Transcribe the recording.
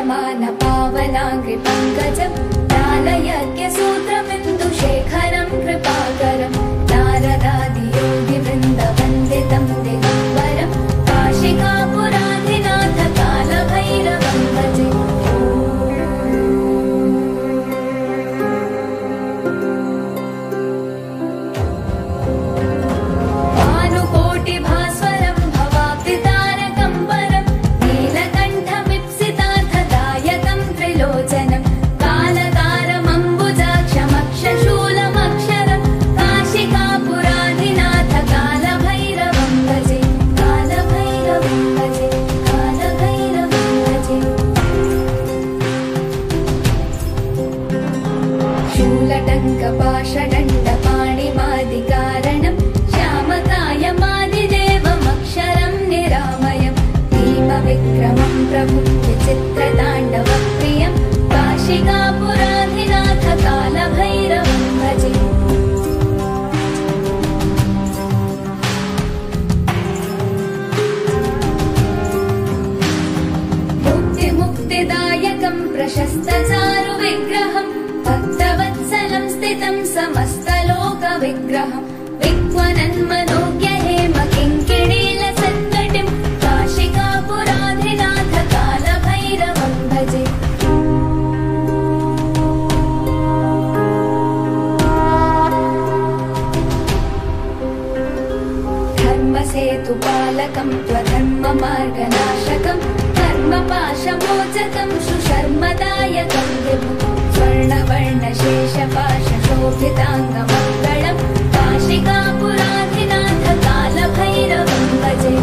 प्रवहमान पावनाङ्घ्रिपङ्कजं ज्ञानयज्ञसूत्रबिन्दुशेखरं कृपाकरं नारदादियोगिवृन्दवन्दितं दिगम्बरं काशिकापुराधिनाथ कालभैरवं भजे। भानुकोटिभास्वरं भवाब्धितारकं परं नीलकण्ठमीप्सितार्थदायकं त्रिलोचनं कालकारमम्बुजाक्षमक्षशूलमक्षरं काशिकापुराधिनाथ कालभैरवं भजे। कालभैरवं भजे, कालभैरवं भजे। शूलटङ्कपाशदण्डपाणिमादिकारणं श्यामकायमादिदेवमक्षरं निरामयं भीमविक्रमं प्रभुं विचित्रताण्डवप्रियं काशिकापुराधिनाथ कालभैरवं भजे। मुक्तिमुक्तिदायकं प्रशस्तचारुविग्रहं भक्तवत्सलं स्थितं समस्तलोकविग्रहं विक्वनन्मनोज्ञहेम किङ्किणीलसत्कटिं काशिकापुराधिनाथ कालभैरवं भजे। धर्मसेतुपालकं त्वधर्ममार्गनाशकं धर्मपाशमोचकं सुशर्मदायकं विभुं स्वर्णवर्णशेषपाशशोभिताङ्गमङ्गलं काशिकापुराधिनाथ कालभैरवं भजे।